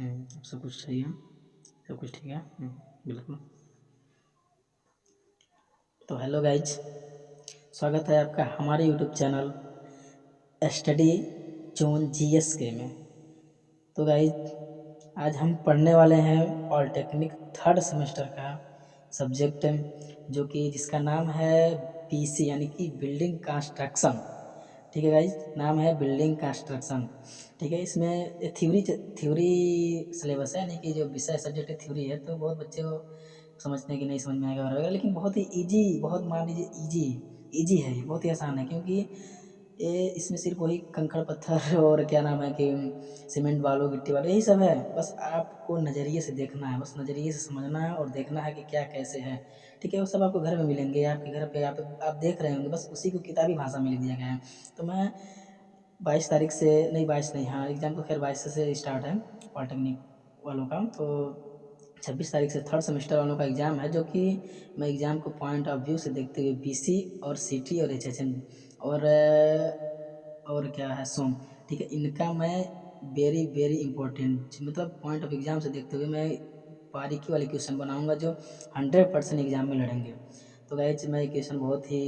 सब कुछ सही है, सब कुछ ठीक है। बिल्कुल। तो हेलो गाइज, स्वागत है आपका हमारे YouTube channel study zone GS के में। तो गाइज आज हम पढ़ने वाले हैं पॉलिटेक्निक थर्ड सेमेस्टर का सब्जेक्ट, जो कि जिसका नाम है बीसी यानी कि बिल्डिंग कंस्ट्रक्शन। ठीक है गाइज, नाम है बिल्डिंग कंस्ट्रक्शन। ठीक है, इसमें थ्योरी सिलेबस है, यानी कि जो विषय सब्जेक्ट है थ्योरी है, तो बहुत बच्चे को समझते हैं कि नहीं समझ में आएगा वगैरह, लेकिन बहुत ही ईजी, बहुत मान लीजिए ईजी है, ये बहुत ही आसान है। क्योंकि ये इसमें सिर्फ वही कंकड़ पत्थर और क्या नाम है कि सीमेंट बालू गिट्टी वाले यही सब है। बस आपको नज़रिए से देखना है, बस नज़रिए से समझना है और देखना है कि क्या कैसे है। ठीक है, वो सब आपको घर में मिलेंगे, आपके घर पे आप देख रहे होंगे, बस उसी को किताबी भाषा में लिख दिया गया है। तो मैं 22 तारीख से नहीं, 22 नहीं, हाँ एग्ज़ाम तो खैर 22 से स्टार्ट है पॉलिटेक्निक वालों का। तो 26 तारीख से थर्ड सेमेस्टर वालों का एग्ज़ाम है, जो कि मैं एग्ज़ाम को पॉइंट ऑफ व्यू से देखते हुए बीसी और सीटी और एचएचएन और क्या है सोम, ठीक है, इनका मैं वेरी वेरी इंपॉर्टेंट मतलब पॉइंट ऑफ एग्ज़ाम से देखते हुए मैं बारीकी वाले क्वेश्चन बनाऊंगा जो 100% एग्ज़ाम में लड़ेंगे। तो गाइज मैं क्वेश्चन बहुत ही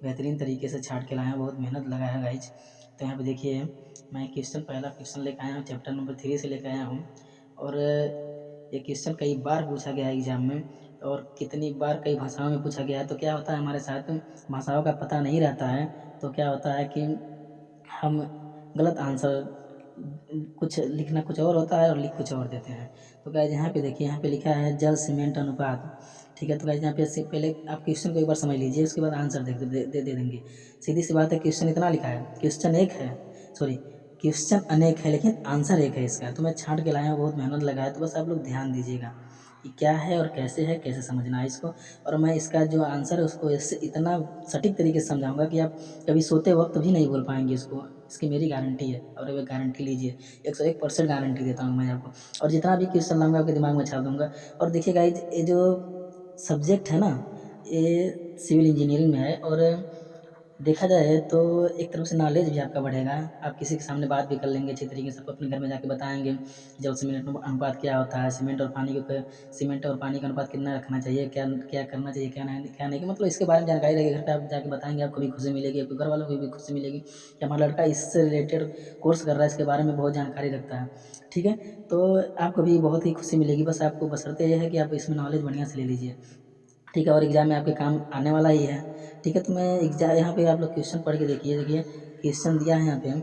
बेहतरीन तरीके से छाट के लाया हूँ, बहुत मेहनत लगा है गाइज। तो यहाँ पे देखिए, मैं पहला क्वेश्चन लेकर आया हूँ, चैप्टर नंबर 3 से लेकर आया हूँ। और ये क्वेश्चन कई बार पूछा गया है एग्जाम में, और कितनी बार कई भाषाओं में पूछा गया है। तो क्या होता है, हमारे साथ भाषाओं का पता नहीं रहता है, तो क्या होता है कि हम गलत आंसर, कुछ लिखना कुछ और होता है और लिख कुछ और देते हैं। तो गाइस यहाँ पे देखिए, यहाँ पे लिखा है जल सीमेंट अनुपात। ठीक है, तो गाइस यहाँ पे पहले आप क्वेश्चन को एक बार समझ लीजिए, उसके बाद आंसर दे देंगे। सीधी सी बात है, क्वेश्चन इतना लिखा है, क्वेश्चन एक है, सॉरी क्वेश्चन अनेक है लेकिन आंसर एक है इसका। तो मैं छांट के लाया हूँ, बहुत मेहनत लगा है। तो बस आप लोग ध्यान दीजिएगा कि क्या है और कैसे है, कैसे समझना है इसको। और मैं इसका जो आंसर है उसको इससे इतना सटीक तरीके से समझाऊंगा कि आप कभी सोते वक्त भी नहीं बोल पाएंगे इसको, इसकी मेरी गारंटी है। और वे गारंटी लीजिए, 101% गारंटी देता हूँ मैं आपको। और जितना भी क्वेश्चन लाऊंगा आपके दिमाग में छाप दूंगा। और देखिए गाइज, ये जो सब्जेक्ट है ना, ये सिविल इंजीनियरिंग में है, और देखा जाए तो एक तरफ से नॉलेज भी आपका बढ़ेगा। आप किसी के सामने बात भी कर लेंगे अच्छी तरीके से, अपने घर में जाके बताएंगे जल सीमेंट अनुपात क्या होता है, सीमेंट और पानी का अनुपात कितना रखना चाहिए, क्या क्या करना चाहिए, क्या नहीं, मतलब इसके बारे में जानकारी रहेगी। घर पे आप जाके बताएंगे, आपको भी खुशी मिलेगी, आपके घर वालों को भी खुशी मिलेगी कि हमारा लड़का इससे रिलेटेड कोर्स कर रहा है, इसके बारे में बहुत जानकारी रखता है। ठीक है, तो आपको भी बहुत ही खुशी मिलेगी। बस आपको बशर्ते यह है कि आप इसमें नॉलेज बढ़िया से ले लीजिए। ठीक है, और एग्जाम में आपके काम आने वाला ही है। ठीक है, तो मैं एग्जाम यहाँ पे आप लोग क्वेश्चन पढ़ के देखिए क्वेश्चन दिया है यहाँ पे,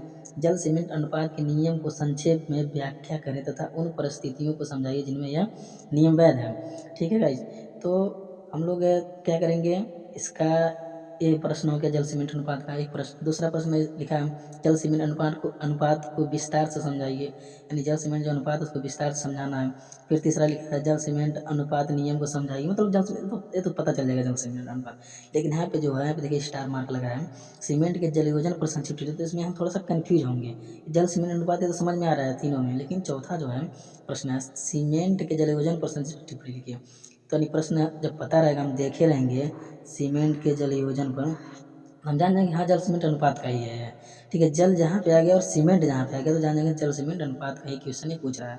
जल सीमेंट अनुपात के नियम को संक्षेप में व्याख्या करें तथा उन परिस्थितियों को समझाइए जिनमें यह नियम वैध है। ठीक है गाइज, तो हम लोग क्या करेंगे, इसका ये प्रश्न हो गया जल सीमेंट अनुपात का एक प्रश्न। दूसरा प्रश्न में लिखा है जल सीमेंट अनुपात को विस्तार से समझाइए, यानी जल सीमेंट जो अनुपात है उसको विस्तार से समझाना है। फिर तीसरा लिखा है जल सीमेंट अनुपात नियम को समझाइए, मतलब जल सीमेंट तो ये तो पता चल जाएगा जल सीमेंट अनुपात। लेकिन यहाँ पे जो है, यहाँ पे देखिए स्टार मार्क लगा है, सीमेंट के जल योजन पर संक्षिप्त टिप्पणी। तो इसमें हम थोड़ा सा कन्फ्यूज होंगे। जल सीमेंट अनुपात ये तो समझ में आ रहा है तीनों में, लेकिन चौथा जो है प्रश्न है सीमेंट के जल योजन पर संक्षिप्त टिप्पणी लिखिए। तो नहीं, प्रश्न जब पता रहेगा, हम देखे रहेंगे सीमेंट के जल योजन पर, हम जान जाएंगे हाँ जल सीमेंट अनुपात का ही है। ठीक है, जल जहाँ पे आ गया और सीमेंट जहाँ पे आ गया, तो जान जाएंगे जल सीमेंट अनुपात का ही क्वेश्चन ही पूछ रहा है।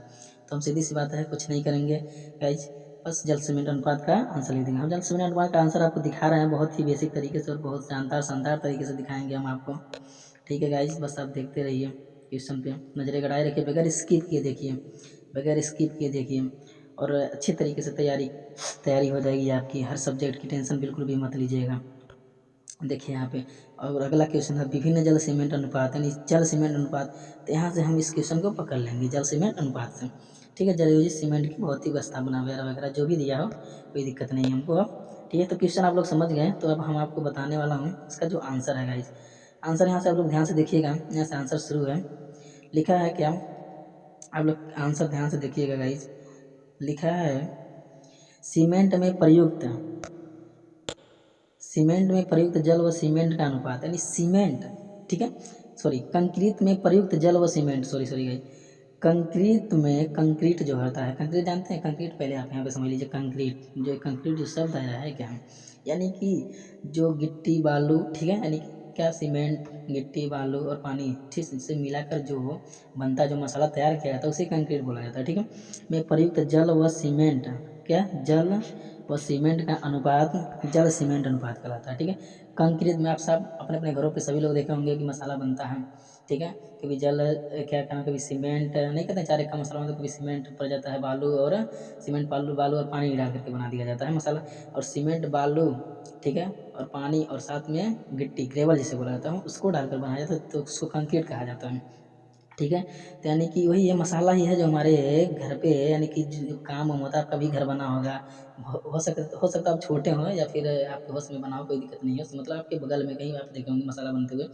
तो हम सीधी सी बात है, कुछ नहीं करेंगे गाइज, बस जल सीमेंट अनुपात का आंसर लिख देंगे। हम जल सीमेंट अनुपात का आंसर आपको दिखा रहे हैं बहुत ही बेसिक तरीके से, और बहुत शानदार तरीके से दिखाएंगे हम आपको। ठीक है गाइज, बस आप देखते रहिए, क्वेश्चन पे नजरें गड़ाए रखिए, बगैर स्किप किए देखिए, बगैर स्किप किए देखिए, और अच्छी तरीके से तैयारी हो जाएगी आपकी। हर सब्जेक्ट की टेंशन बिल्कुल भी मत लीजिएगा। देखिए यहाँ पे, और अगला क्वेश्चन है विभिन्न जल सीमेंट अनुपात, यानी जल सीमेंट अनुपात। तो यहाँ से हम इस क्वेश्चन को पकड़ लेंगे जल सीमेंट अनुपात से। ठीक है, जलयोजित सीमेंट की भौतिक स्थापना वगैरह वगैरह जो भी दिया हो, कोई दिक्कत नहीं है हमको अब। ठीक है, तो क्वेश्चन आप लोग समझ गए, तो अब हम आपको बताने वाला हूँ इसका जो आंसर है गाइज। आंसर यहाँ से आप लोग ध्यान से देखिएगा, यहाँ से आंसर शुरू है। लिखा है क्या, आप लोग आंसर ध्यान से देखिएगा गाइज। लिखा है सीमेंट में प्रयुक्त जल व सीमेंट का अनुपात, यानी सीमेंट, ठीक है, सॉरी कंक्रीट में प्रयुक्त जल व सीमेंट, सॉरी गाइस, कंक्रीट जो होता है, कंक्रीट जानते हैं, कंक्रीट पहले आप यहाँ पे समझ लीजिए। कंक्रीट जो शब्द आया है क्या है, यानी कि जो गिट्टी बालू, ठीक है, यानी कि क्या सीमेंट, गिट्टी, बालू और पानी ठीक से मिलाकर जो बनता है, जो मसाला तैयार किया जाता है उसे कंक्रीट बोला जाता है। ठीक है, में प्रयुक्त जल व सीमेंट, क्या जल व सीमेंट का अनुपात जल सीमेंट अनुपात कहलाता है। ठीक है, कंक्रीट में आप सब अपने अपने घरों पे सभी लोग देखे होंगे कि मसाला बनता है। ठीक है, कभी जल क्या कहना, कभी सीमेंट नहीं कहते हैं, चार एक का मसाला मतलब कभी सीमेंट पड़ जाता है, बालू और सीमेंट, बालू और पानी डाल करके बना दिया जाता है मसाला। और सीमेंट, बालू, ठीक है, और पानी और साथ में गिट्टी, ग्रेवल जिसे बोला जाता है, उसको डालकर बनाया जाता है, तो उसको कंक्रीट कहा जाता है। ठीक है, तो यानी कि वही ये मसाला ही है जो हमारे घर पे यानी कि जो काम वाम होता है, आपका भी घर बना होगा, हो सकता है आप छोटे हों या फिर आपके होश में बना हो, कोई दिक्कत नहीं है, तो मतलब आपके बगल में कहीं आप देखे होंगे मसाला बनते हुए,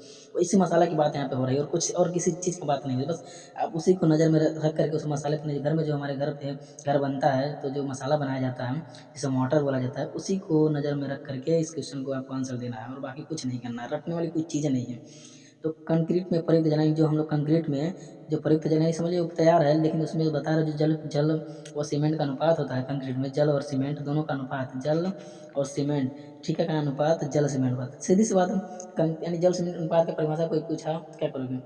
इसी मसाला की बात यहाँ पे हो रही है, और कुछ और किसी चीज़ की बात नहीं है। बस आप उसी को नज़र में रख करके उस मसाले अपने घर में, जो हमारे घर पे घर बनता है तो जो मसाला बनाया जाता है जिसे मोर्टार बोला जाता है, उसी को नज़र में रख करके इस क्वेश्चन को आपको आंसर देना है, और बाकी कुछ नहीं करना है, रटने वाली कोई चीज़ें नहीं है। तो कंक्रीट में प्रयुक्त जलाएंगे, जो हम लोग कंक्रीट में जो प्रयुक्त जलाएंगे समझिए वो तैयार है, लेकिन उसमें बता रहे जो जल जल और सीमेंट का अनुपात होता है कंक्रीट में, जल और सीमेंट दोनों का अनुपात, जल और सीमेंट, ठीक है, का अनुपात जल सीमेंट अनुपात, सीधी सी बात है। यानी जल सीमेंट अनुपात का परिभाषा कोई पूछा क्या करोगे,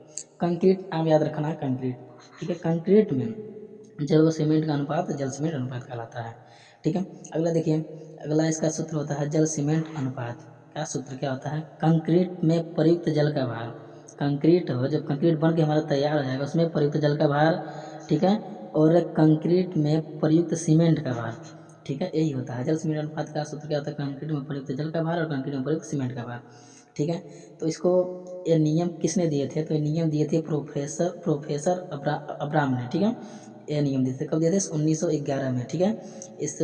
कंक्रीट नाम याद रखना है, कंक्रीट। ठीक है, कंक्रीट में जल व सीमेंट का अनुपात जल सीमेंट अनुपात कहलाता है। ठीक है, अगला देखिए, अगला इसका सूत्र होता है जल सीमेंट अनुपात का सूत्र क्या होता है, कंक्रीट में प्रयुक्त जल का भार, कंक्रीट हो जब कंक्रीट बन के हमारा तैयार हो जाएगा उसमें प्रयुक्त जल का भार, ठीक है, और कंक्रीट में प्रयुक्त सीमेंट का भार, ठीक है, यही होता है जल सीमेंट अनुपात का सूत्र क्या होता है, कंक्रीट में प्रयुक्त जल का भार और कंक्रीट में प्रयुक्त सीमेंट का भार। ठीक है, तो इसको ये नियम किसने दिए थे, तो ये नियम दिए थे प्रोफेसर अब्राम ने। ठीक है, ये नियम दिए थे, कब दिए थे, 1911 में। ठीक है, इस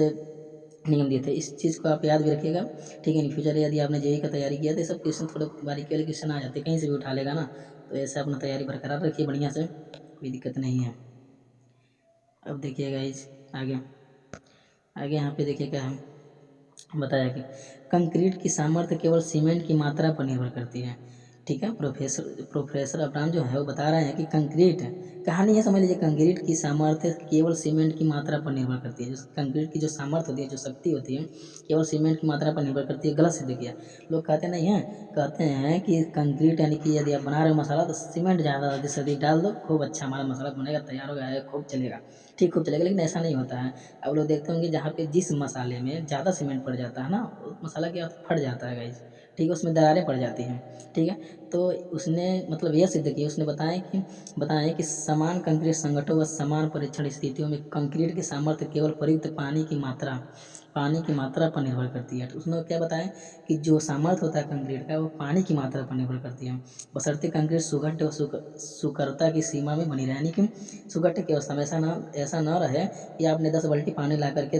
नियम दिए थे, इस चीज़ को आप याद भी रखिएगा। ठीक है, इन फ्यूचर यदि आपने जेईई का तैयारी किया तो ये सब क्वेश्चन थोड़े बारीकी वाले क्वेश्चन आ जाते हैं, कहीं से भी उठा लेगा ना, तो ऐसे अपना तैयारी बरकरार रखिए बढ़िया से, कोई दिक्कत नहीं है। अब देखिएगा इस आगे आगे यहाँ पे देखिए क्या है बताया कि कंक्रीट की सामर्थ्य केवल सीमेंट की मात्रा पर निर्भर करती है। ठीक है, प्रोफेसर अब्राम जो है वो बता रहे हैं कि कंक्रीट कहानी है, समझ लीजिए, कंक्रीट की सामर्थ्य केवल सीमेंट की मात्रा पर निर्भर करती है, जो कंक्रीट की जो सामर्थ्य होती है, जो शक्ति होती है, केवल सीमेंट की मात्रा पर निर्भर करती है। गलत सिद्ध किया, लोग कहते नहीं हैं, कहते हैं कि कंक्रीट यानी कि यदि आप बना रहे हो मसाला तो सीमेंट ज़्यादा जैसे अधिक डाल दो, खूब अच्छा हमारा मसाला बनेगा, तैयार हो गया, खूब चलेगा, ठीक, खूब चलेगा, लेकिन ऐसा नहीं होता है। आप लोग देखते होंगे जहाँ पे जिस मसाले में ज़्यादा सीमेंट पड़ जाता है ना, मसाला क्या होता है, फट जाता है गाइस। ठीक है, उसमें दरारें पड़ जाती हैं। ठीक है, तो उसने मतलब यह सिद्ध किया, उसने बताया कि समान कंक्रीट संगठनों व समान परीक्षण स्थितियों में कंक्रीट की सामर्थ्य केवल प्रयुक्त पानी की मात्रा पर निर्भर करती है। तो उसने क्या बताया कि जो सामर्थ्य होता है कंक्रीट का वो पानी की मात्रा पर निर्भर करती है, बशर्ते कंक्रीट सुघट्य और सुकरता की सीमा में बनी रहे, यानी कि सुघट्य की अवस्था में ऐसा न रहे कि आपने 10 बाल्टी पानी ला करके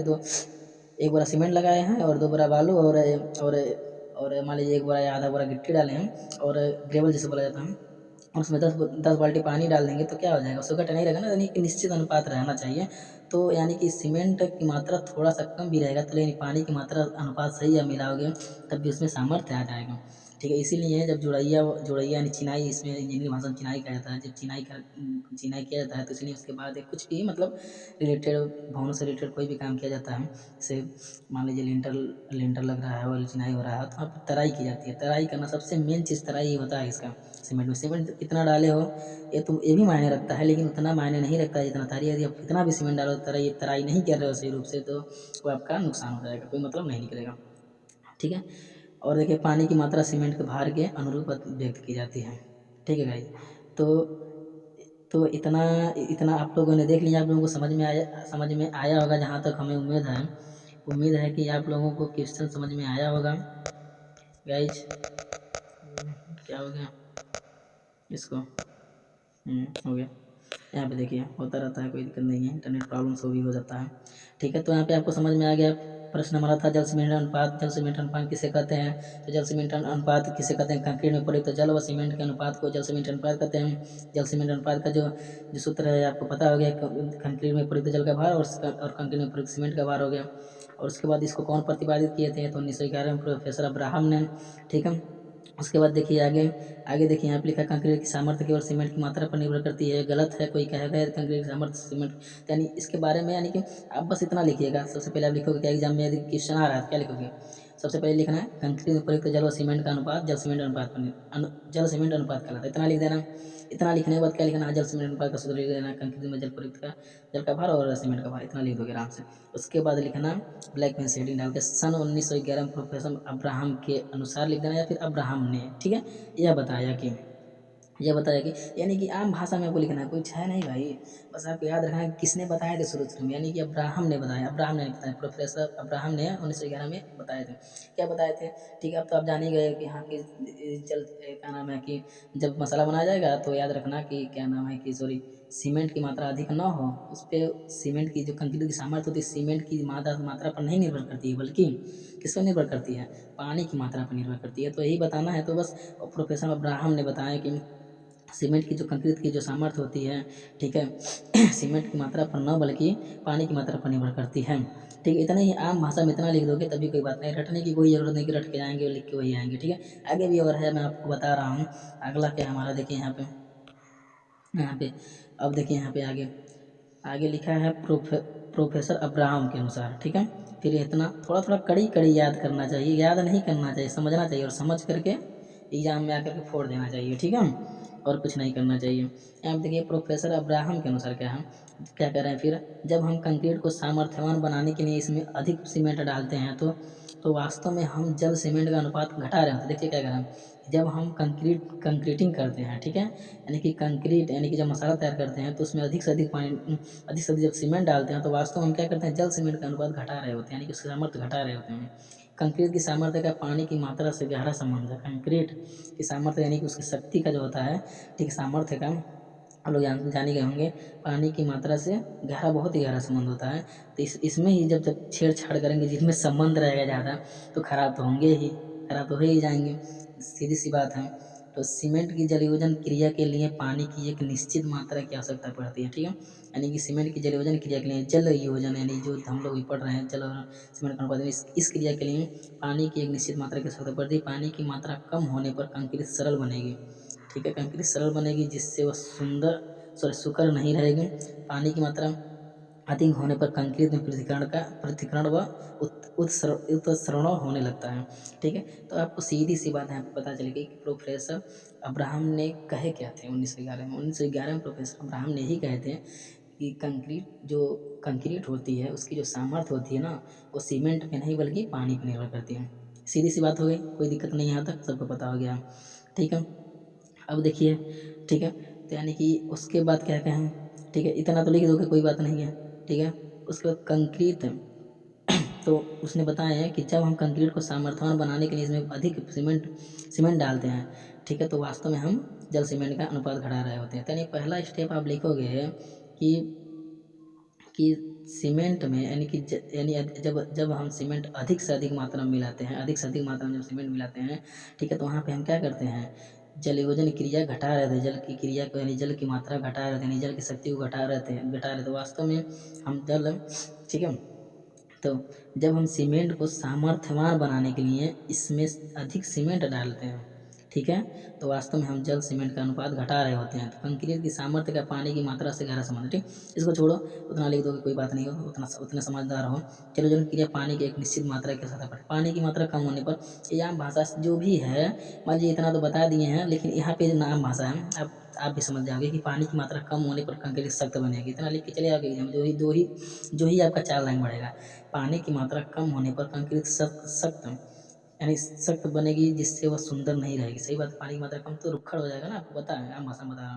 एक बोरा सीमेंट लगाए हैं और 2 बोरा बालू और और मान लीजिए 1 बोरा या आधा बोरा गिट्टी डाले हैं और ग्रेवल जिसे बोला जाता है, और उसमें 10 बाल्टी पानी डाल देंगे तो क्या हो जाएगा, सुगट नहीं रहेगा ना, यानी कि निश्चित अनुपात रहना चाहिए। तो यानी कि सीमेंट की मात्रा थोड़ा सा कम भी रहेगा तो लेकिन पानी की मात्रा अनुपात सही या मिलाओगे तब भी उसमें सामर्थ्य आ जाएगा। ठीक है, इसीलिए जब जुड़ैया यानी चिनाई, इसमें इंजीनियरिंग भाषा में चिनाई कहा जाता है, जब चिनाई किया जाता है तो इसलिए उसके बाद कुछ भी मतलब रिलेटेड भवनों से रिलेटेड कोई भी काम किया जाता है, जैसे मान लीजिए लिंटर लग रहा है और चिनाई हो रहा है तो वहाँ पर तराई की जाती है। तराई करना सबसे मेन चीज़ तराई होता है इसका, सीमेंट कितना डाले हो ये भी मायने रखता है, लेकिन उतना मायने नहीं रखता है जितना तराई, यदि आप कितना भी सीमेंट डालो तराई नहीं कर रहे हो सही रूप से तो वो आपका नुकसान हो जाएगा, कोई मतलब नहीं निकलेगा। ठीक है, और देखिए पानी की मात्रा सीमेंट के भार के अनुरूप व्यक्त की जाती है। ठीक है गाइस, तो इतना इतना आप लोगों ने देख लिया, आप लोगों को समझ में आया होगा, जहाँ तक हमें उम्मीद है कि आप लोगों को क्वेश्चन समझ में आया होगा गाइज। क्या हो गया इसको, हो गया। यहाँ पे देखिए होता रहता है, कोई दिक्कत नहीं है, इंटरनेट प्रॉब्लम सो भी हो जाता है। ठीक है, तो यहाँ पे आपको समझ में आ गया। प्रश्न हमारा था जल सीमेंट अनुपात किसे कहते हैं, तो जल सीमेंट अनुपात किसे कहते हैं, कंक्रीट में प्रयुक्त जल व सीमेंट के अनुपात को जल सीमेंट अनुपात कहते हैं। जल सीमेंट अनुपात का जो सूत्र है आपको पता हो गया, कंक्रीट में प्रयुक्त जल का भार और कंक्रीट में प्रयुक्त सीमेंट का भार हो गया। और उसके बाद इसको कौन प्रतिपादित किए थे, तो 1911 में प्रोफेसर अब्राहम ने। ठीक है, उसके बाद देखिए आगे देखिए यहाँ पे लिखा कंक्रीट की सामर्थ्य केवल सीमेंट की मात्रा पर निर्भर करती है, गलत है, कोई कहेगा कंक्रीट की सामर्थ्य सीमेंट, यानी इसके बारे में यानी कि आप बस इतना लिखिएगा। सबसे पहले आप लिखोगे क्या एग्जाम में, यदि क्वेश्चन आ रहा है तो क्या लिखोगे, सबसे पहले लिखना है कंक्रीट में प्रयुक्त जल व सीमेंट का अनुपात जल सीमेंट अनुपात जल सीमेंट अनुपात कहलाता है, इतना लिख देना। इतना लिखने के बाद क्या लिखना है, जल सीमेंट अनुपात का सूत्र लिख देना, कंक्रीट में जल प्रयुक्त का जल का भार और सीमेंट का भार, इतना लिख दोगे आराम से। उसके बाद लिखना ब्लैक पेन शेडिंग डाल के सन 1911 में प्रोफेसर अब्राहम के अनुसार लिख देना, या फिर अब्राहम ने, ठीक है, यह बताया कि यानी कि आम भाषा में आपको लिखना है, कुछ है नहीं भाई, बस आपको याद रखना है किसने बताए थे शुरू में, यानी कि अब्राहम ने बताया, अब्राहम ने नहीं बताया, प्रोफेसर अब्राहम ने 1911 में बताए थे। क्या बताए थे, ठीक है, अब तो आप जान ही गए कि हाँ कि क्या नाम है कि जब मसाला बनाया जाएगा तो याद रखना कि क्या नाम है कि सॉरी सीमेंट की मात्रा अधिक ना हो, उस पर सीमेंट की जो कंक्रीट की सामर्थ्य होती है सीमेंट की मात्रा पर नहीं निर्भर करती है, बल्कि किस पर निर्भर करती है, पानी की मात्रा पर निर्भर करती है। तो यही बताना है, तो बस प्रोफेसर अब्राहम ने बताया कि सीमेंट की जो कंक्रीट की जो सामर्थ्य होती है, ठीक है, सीमेंट की मात्रा पर न बल्कि पानी की मात्रा पर निर्भर करती है, ठीक है। इतना ही आम भाषा में इतना लिख दोगे तभी कोई बात नहीं, रटने की कोई ज़रूरत नहीं कि रट के जाएंगे लिख के वही आएंगे, ठीक है। आगे भी और है, मैं आपको बता रहा हूँ। अगला क्या हमारा देखिए यहाँ पे अब देखिए यहाँ पे आगे आगे लिखा है प्रोफेसर अब्राहम के अनुसार, ठीक है। फिर इतना थोड़ा थोड़ा कड़ी कड़ी याद करना चाहिए, याद नहीं करना चाहिए, समझना चाहिए, और समझ करके एग्जाम में आकर के फोड़ देना चाहिए, ठीक है, और कुछ नहीं करना चाहिए। यहाँ पे देखिए प्रोफेसर अब्राहम के अनुसार क्या कह रहे हैं, फिर जब हम कंक्रीट को सामर्थ्यवान बनाने के लिए इसमें अधिक सीमेंट डालते हैं तो वास्तव में हम जल सीमेंट का अनुपात घटा रहे होते हैं। देखिए क्या कह रहे हैं, जब हम कंक्रीटिंग करते हैं, ठीक है, यानी कि कंक्रीट यानी कि जब मसाला तैयार करते हैं तो उसमें अधिक से अधिक पानी अधिक से अधिक जब सीमेंट डालते हैं तो वास्तव में हम क्या करते हैं, जल सीमेंट का अनुपात घटा रहे होते हैं, यानी कि उसकी सामर्थ्य घटा रहे होते हैं। कंक्रीट की सामर्थ्य का पानी की मात्रा से गहरा संबंध है। कंक्रीट की सामर्थ्य यानी कि उसकी शक्ति का जो होता है, ठीक, सामर्थ्य का आप लोग जान ही गए होंगे, पानी की मात्रा से बहुत ही गहरा संबंध होता है। तो इसमें ही जब छेड़छाड़ करेंगे, जिसमें संबंध रहेगा ज़्यादा, तो खराब तो होंगे ही, खराब तो हो ही जाएंगे, सीधी सी बात है। तो सीमेंट की जलयोजन क्रिया के लिए पानी की एक निश्चित मात्रा की आवश्यकता पड़ती है, ठीक है, यानी कि सीमेंट की जलयोजन क्रिया के लिए जल योजन यानी जो हम लोग भी पढ़ रहे हैं जल और सीमेंट का अनुपात, इस क्रिया के लिए पानी की एक निश्चित मात्रा की आवश्यकता पड़ती है। पानी की मात्रा कम होने पर कंक्रीट सरल बनेगी, ठीक है, कंक्रीट सरल बनेगी जिससे वह सुकर नहीं रहेगी। पानी की मात्रा अधिक होने पर कंक्रीट में पृथक्करण व उत्सरण होने लगता है, ठीक है। तो आपको सीधी सी बात यहाँ पे पता चलेगी कि प्रोफेसर अब्राहम ने कहे क्या थे 1911 में प्रोफेसर अब्राहम ने ही कहे थे कि कंक्रीट होती है उसकी जो सामर्थ्य होती है ना, वो सीमेंट पे नहीं बल्कि पानी पे निर्भर करती है। सीधी सी बात हो गई, कोई दिक्कत नहीं, यहाँ तक सबको पता हो गया, ठीक है। अब देखिए, ठीक है, तो यानी कि उसके बाद क्या कहें, ठीक है, इतना तो लिख दोगे कोई बात नहीं है, ठीक है। उसके बाद कंक्रीट तो उसने बताया है कि जब हम कंक्रीट को सामर्थ्यवान बनाने के लिए इसमें अधिक सीमेंट डालते हैं, ठीक है, तो वास्तव में हम जल सीमेंट का अनुपात घटा रहे होते हैं। तो यानी पहला स्टेप आप लिखोगे कि सीमेंट में यानी कि यानी जब जब हम सीमेंट अधिक से अधिक मात्रा में मिलाते हैं, अधिक से अधिक मात्रा में जब सीमेंट मिलाते हैं, ठीक है, तो वहाँ पे हम क्या करते हैं, जलयोजन क्रिया घटा रहे थे, जल की क्रिया को यानी जल की मात्रा घटा रहे थे, यानी जल की शक्ति को घटा रहे थे वास्तव में हम जल, ठीक है। तो जब हम सीमेंट को सामर्थ्यवान बनाने के लिए इसमें अधिक सीमेंट डालते हैं, ठीक है, तो वास्तव में हम जल सीमेंट का अनुपात घटा रहे होते हैं। तो कंक्रीट की सामर्थ्य का पानी की मात्रा से गहरा संबंध है, ठीक, इसको छोड़ो, उतना लिख दोगे कोई बात नहीं हो, उतना समझदार हो। चलो, जल क्रिया पानी की एक निश्चित मात्रा के साथ पर पानी की मात्रा कम होने पर, ये आम भाषा जो भी है, मान लीजिए इतना तो बता दिए हैं, लेकिन यहाँ पे जो आम भाषा है आप भी समझ जाओगे कि पानी की मात्रा कम होने पर कंक्रीट सख्त बनेगी, इतना लिख के चले आओगे एग्जाम, जो ही आपका 4 लाइन बढ़ेगा। पानी की मात्रा कम होने पर कंक्रीट सख्त यानी सख्त बनेगी जिससे वह सुंदर नहीं रहेगी। सही बात है, पानी की मात्रा कम तो रुक्खड़ हो जाएगा ना, आपको पता है, आम भाषा में बता रहा हूँ।